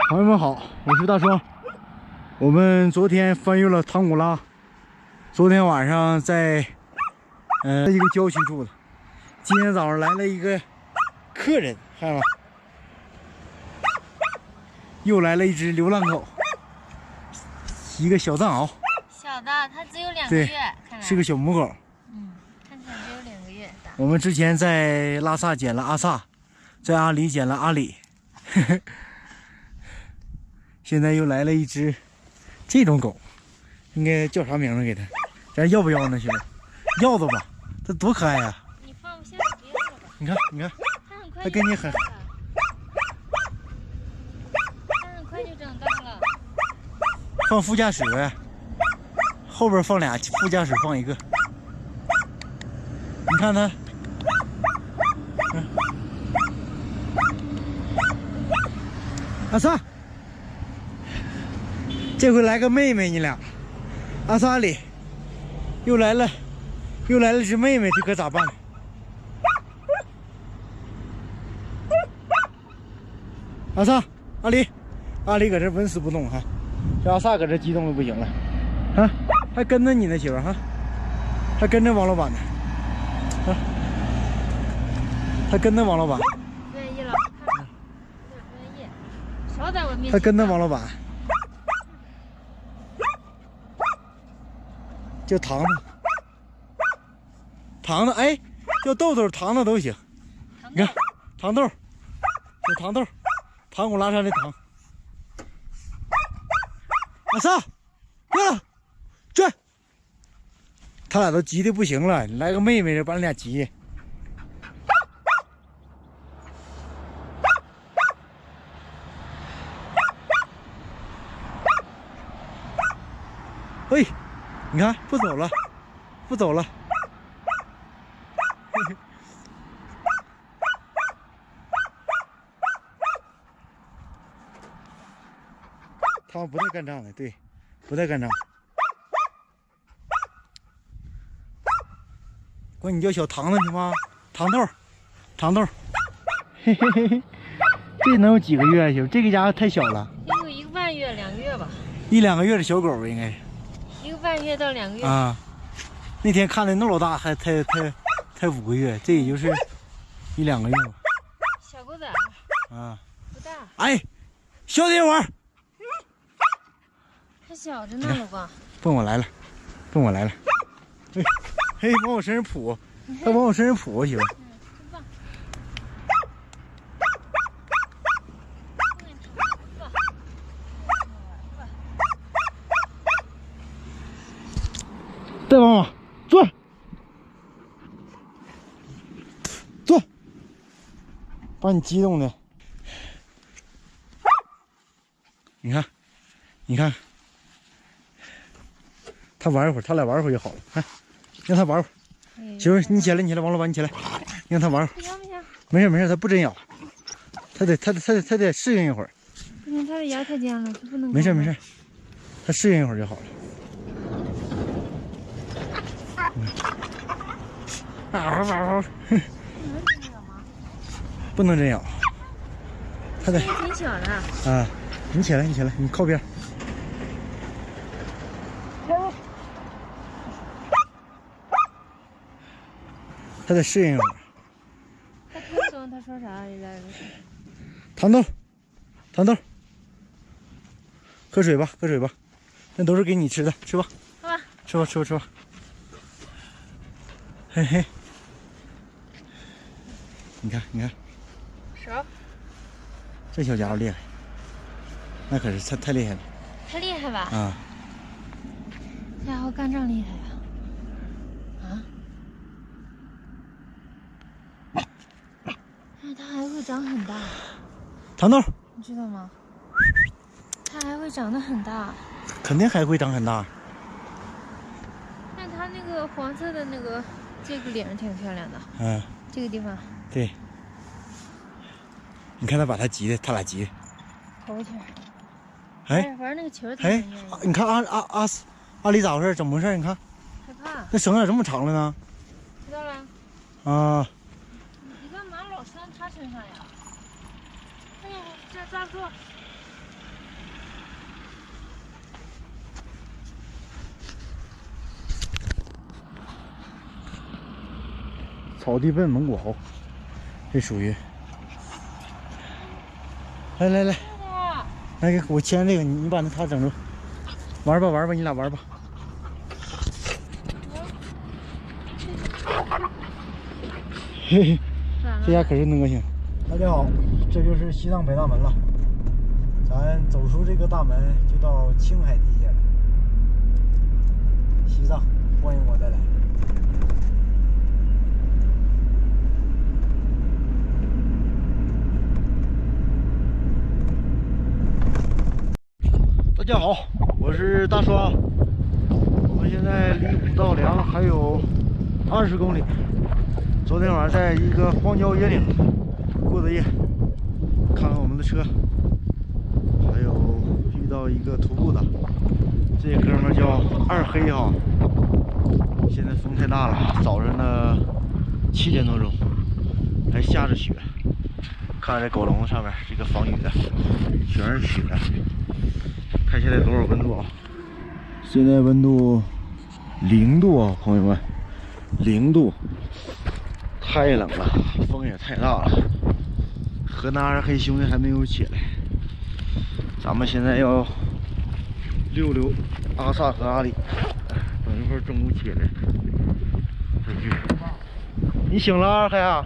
朋友们好，我是大双。我们昨天翻越了唐古拉，昨天晚上在一个郊区住的。今天早上来了一个客人，看了，又来了一只流浪狗，一个小藏獒。小的，它只有2个月，看来是个小母狗。看起来只有2个月大。我们之前在拉萨捡了阿萨，在阿里捡了阿里。现在又来了一只这种狗，应该叫啥名字给它？咱要不要呢？兄弟，要的吧？它多可爱呀！你放不下，别要了吧。你看，你看，它很快它跟你很，它很快就长大了。放副驾驶呗，后边放俩，副驾驶放一个。你看它，阿萨。这回来个妹妹，你俩，阿萨里，又来了只妹妹，这可咋办？阿萨，阿里，阿里搁这纹丝不动哈，这阿萨搁这激动的不行了，啊，还跟着你呢，媳妇哈，还跟着王老板呢，啊，还跟着王老板，愿意了，有点专业，少在我面前。还跟着王老板。叫糖糖，糖糖，哎，叫豆豆、糖糖都行。你看，糖豆，叫糖豆，唐古拉山的糖。阿萨，对了，转。他俩都急的不行了，你来个妹妹，把你俩急。嘿。你看，不走了，不走了。他们不带干仗的，对，不带干仗。管你叫小糖糖行吗？糖豆，糖豆。嘿嘿嘿嘿，这能有几个月啊？媳妇，这个家伙太小了。也有1个半月、2个月吧。1、2个月的小狗应该是。1个半月到2个月啊，那天看的那老大还才5个月，这也就是1、2个月吧。小狗崽啊，不大。哎，小点玩，还小着呢，老公。奔我来了，奔我来了。嘿，往我身上扑，他往我身上扑，媳妇。真棒。再往往坐，坐，把你激动的。你看，你看，他玩一会儿，他俩玩一会儿就好了。看，让他玩会儿。媳妇，你起来，你起来，王老板，你起来，你让他玩会儿。不行不行，没事没事，他不真咬，他得适应一会儿。不行，它的牙太尖了，它不能。没事没事，他适应一会儿就好了。不能真咬，他得挺小的啊！你起来，你起来，你靠边。他得适应一会儿。他特松，他说啥也在。糖豆，糖豆，喝水吧，喝水吧，那都是给你吃的，吃吧，好吧，吃吧，吃吧，吃吧。嘿嘿，你看，你看，手，这小家伙厉害，那可是太厉害了。太厉害吧？啊！这家伙干仗厉害呀！啊？但是它还会长很大，糖豆，你知道吗？它还会长得很大。肯定还会长很大。但它那个黄色的那个。这个脸挺漂亮的，嗯，这个地方，对，你看他把他急的，他俩急的，头去，哎，玩那个球，哎，你看阿里咋回事？怎么回事？你看，害怕，那绳咋这么长了呢？知道了，啊，你干嘛老拴他身上呀？哎呀，这抓住，草地奔蒙古猴，这属于。来来来，来给我牵这个，你把它整住，玩吧玩吧，你俩玩吧。嘿嘿，这家可是恶性。大家好，这就是西藏北大门了。咱走出这个大门，就到青海地界了。西藏，欢迎我再来。大家好，我是大双。我们现在离五道梁还有20公里。昨天晚上在一个荒郊野岭过的夜，看看我们的车，还有遇到一个徒步的，这哥们叫二黑哈。现在风太大了，早上的7点多钟，还下着雪。看这狗笼子上面这个防雨的，全是雪。看现在多少温度啊？现在温度0度啊，朋友们，0度。太冷了，风也太大了。河南二黑兄弟还没有起来，咱们现在要溜溜阿萨和阿里，等一会儿中午起来再去。你醒了，二黑啊？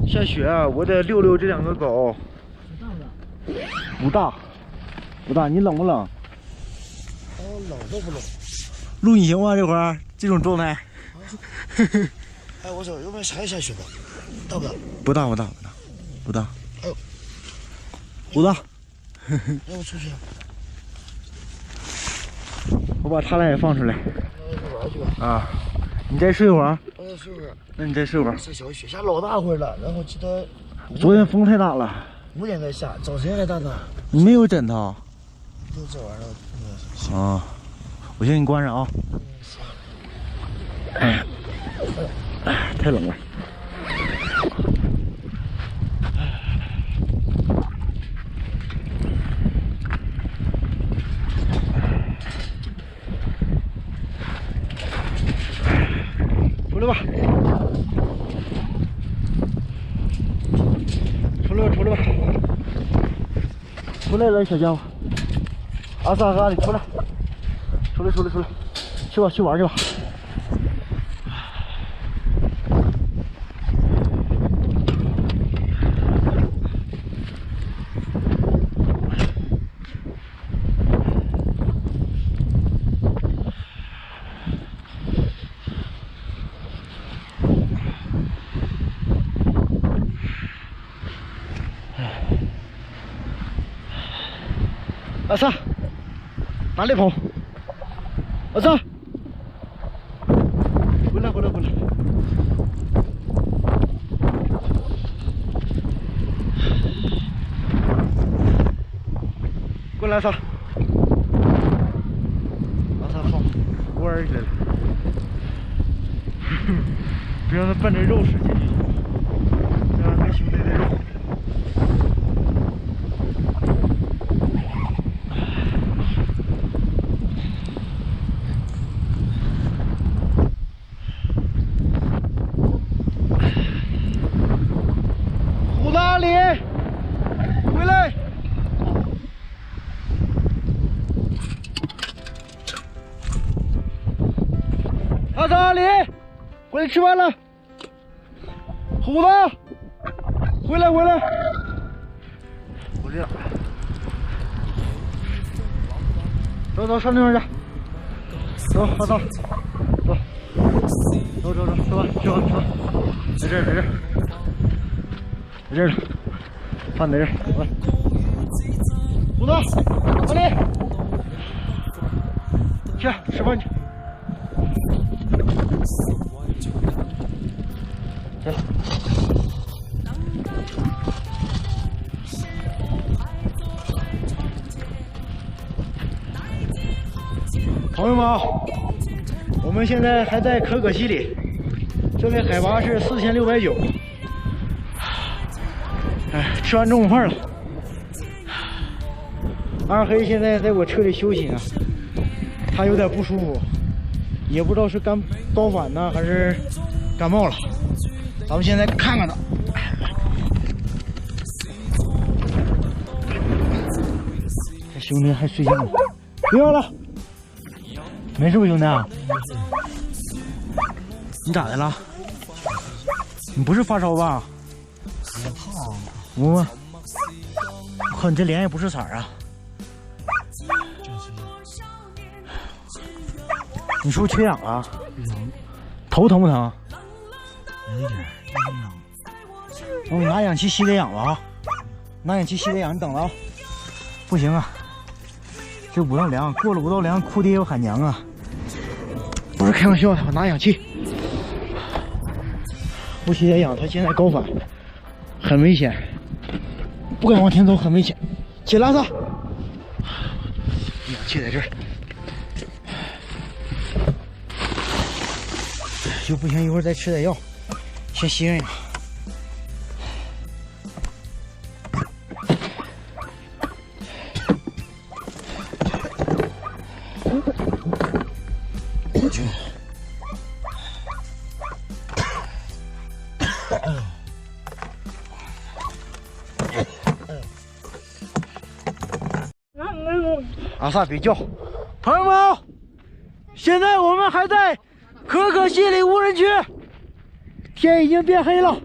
下雪，我得溜溜这2个狗。不大，不大。你冷不冷？冷都不冷。录你行吗？这会儿这种状态。哎，我说有没有下雪的？大不大？不大，不大，不大，不大。哎呦，不大。让我出去。我把他俩也放出来。那玩去吧。啊，你再睡会儿。我再睡会儿。那你再睡会儿。这小雪下老大会了，然后记得昨天风太大了5点再下，早晨还大呢。你没有枕头？都这玩意儿。啊，我先给你关上啊。哎，太冷了。出来吧，出来吧，出来吧，出来了，小家伙。阿萨和阿里出来，出来，出来，出来，去吧，去玩去吧。阿萨，哪里跑？阿萨，回来，回来，回来！过来，阿萨。阿萨放窝儿去了，别让他奔着肉吃去，让他兄弟的肉。阿里，回来！阿萨，阿里，回来吃饭了。虎子，回来，回来！我这样，走走，上那边去。走，阿萨，走，走走走，吃饭，吃饭，吃饭。在这儿，在这儿。在这儿呢，饭在这儿，来，虎子，阿里，去吃饭去。来，朋友们啊，我们现在还在可可西里，这里海拔是4690。哎，吃完中午饭了。二黑现在在我车里休息呢，他有点不舒服，也不知道是高反呢还是感冒了。咱们现在看看他。这兄弟还睡觉呢，不要了，没事吧，兄弟啊？你咋的了？你不是发烧吧？我靠，你这脸也不是色儿啊！你是不是缺氧啊？头疼不疼？有一点痒。我拿氧气吸点氧了啊！拿氧气吸点氧，你等着啊！不行啊，这5道梁过了5道梁，哭爹要喊娘啊！不是开玩笑的，我拿氧气。不吸点氧，他现在高反，很危险，不敢往前走，很危险。起来，拉萨，氧气在这儿。就不行，一会儿再吃点药，先吸上氧。阿萨别叫，朋友们，现在我们还在可可西里无人区，天已经变黑了。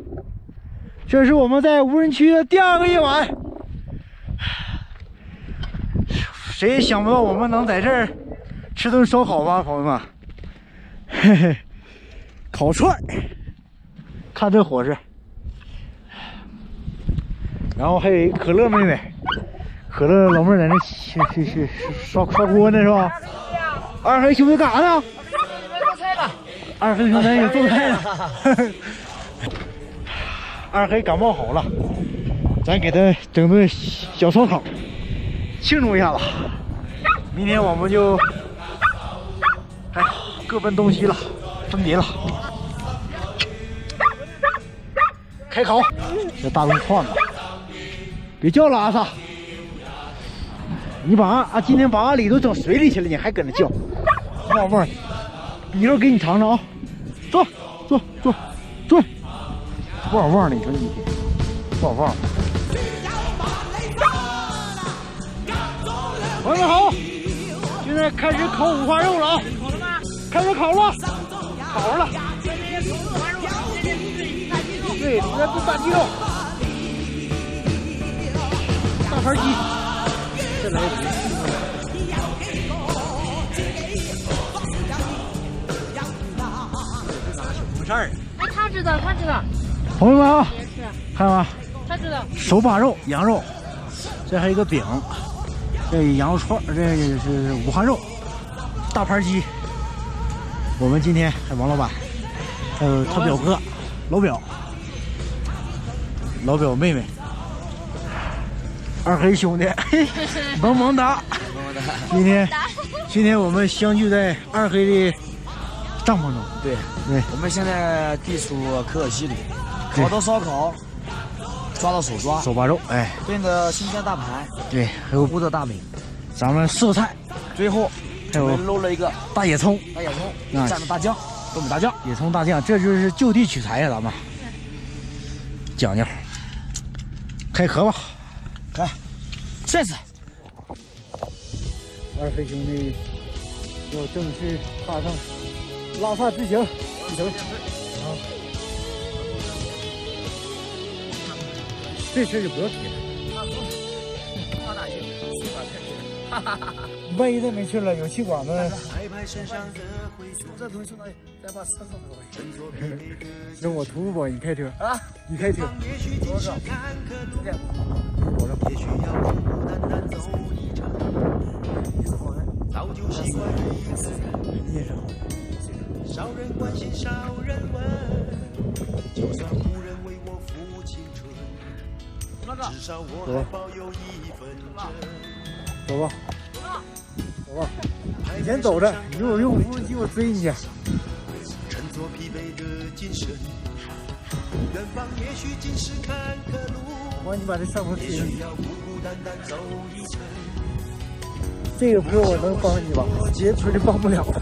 这是我们在无人区的第2个夜晚，谁也想不到我们能在这儿吃顿烧烤吧，朋友们。嘿嘿，烤串儿，看这伙食。然后还有一个可乐妹妹，可乐老妹儿在那刷锅呢是吧？二黑兄弟干啥呢？二黑兄弟也做菜呢。二黑感冒好了，咱给他整顿小烧烤，庆祝一下子。明天我们就各奔东西了，分别了。开烤，这大龙串子，别叫了，阿萨。你把今天把阿里都整水里去了，你还搁那叫，旺旺！一会儿给你尝尝啊，坐，旺旺的，你说你旺旺。朋友们好，现在开始烤五花肉了啊！开始烤了，烤了。对，现在炖大鸡肉，大盘鸡。再来一瓶。什么事儿？哎，他知道。朋友们啊，看吧，他知道。手把肉，羊肉，这还有一个饼，这羊肉串，这是五花肉，大盘鸡。我们今天还有王老板，还有他表哥，老表妹妹。二黑兄弟，萌萌哒！今天我们相聚在二黑的帐篷中。对，我们现在地处可可西里，烤到烧烤，抓到手抓，手把肉，哎，炖的新鲜大排，对，还有乌的大饼，咱们素菜，最后还有搂了一个大野葱，蘸着大酱，东北大酱，野葱大酱，这就是就地取材呀，咱们讲究。开壳吧。开，试试。二黑兄弟要正式踏上拉萨之行，这事就不要提了。万一再没去了，有气管子。那我徒步吧，你开车啊？你开车。你也是好人。少人关心少人问，就算无人为我付青春，至少我还保有一份真。走吧，走吧，你先走着，你有用无人机我追你去。振作疲惫的精神，远方也许尽是坎坷路，帮你把这上坡推上去。孤孤单单走一程。这个坡我能帮你吧，别村就帮不了了。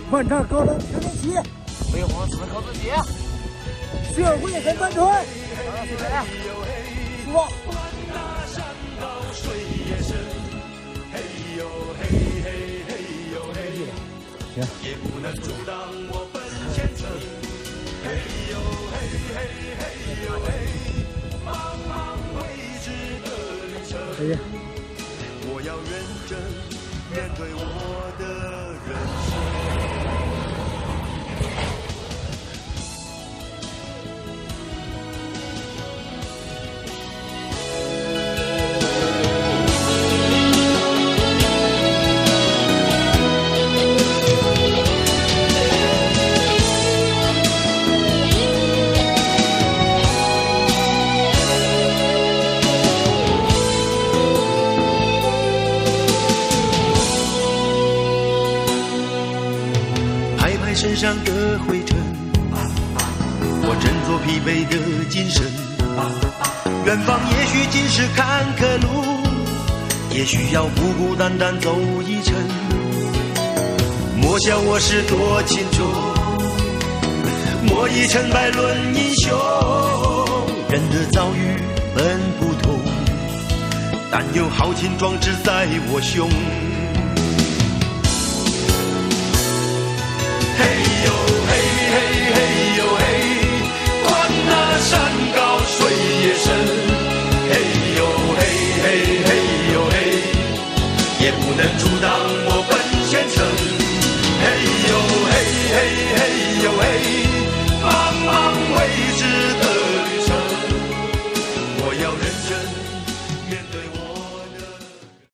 万丈高楼平地起，辉煌只能靠自己。社会很单纯。出发。行。我要认真面对我的人生。身上的灰尘，我振作疲惫的精神。远方也许尽是坎坷路，也许要孤孤单单走一程。莫笑我是多情种，莫以成败论英雄。人的遭遇本不同，但有豪情壮志在我胸。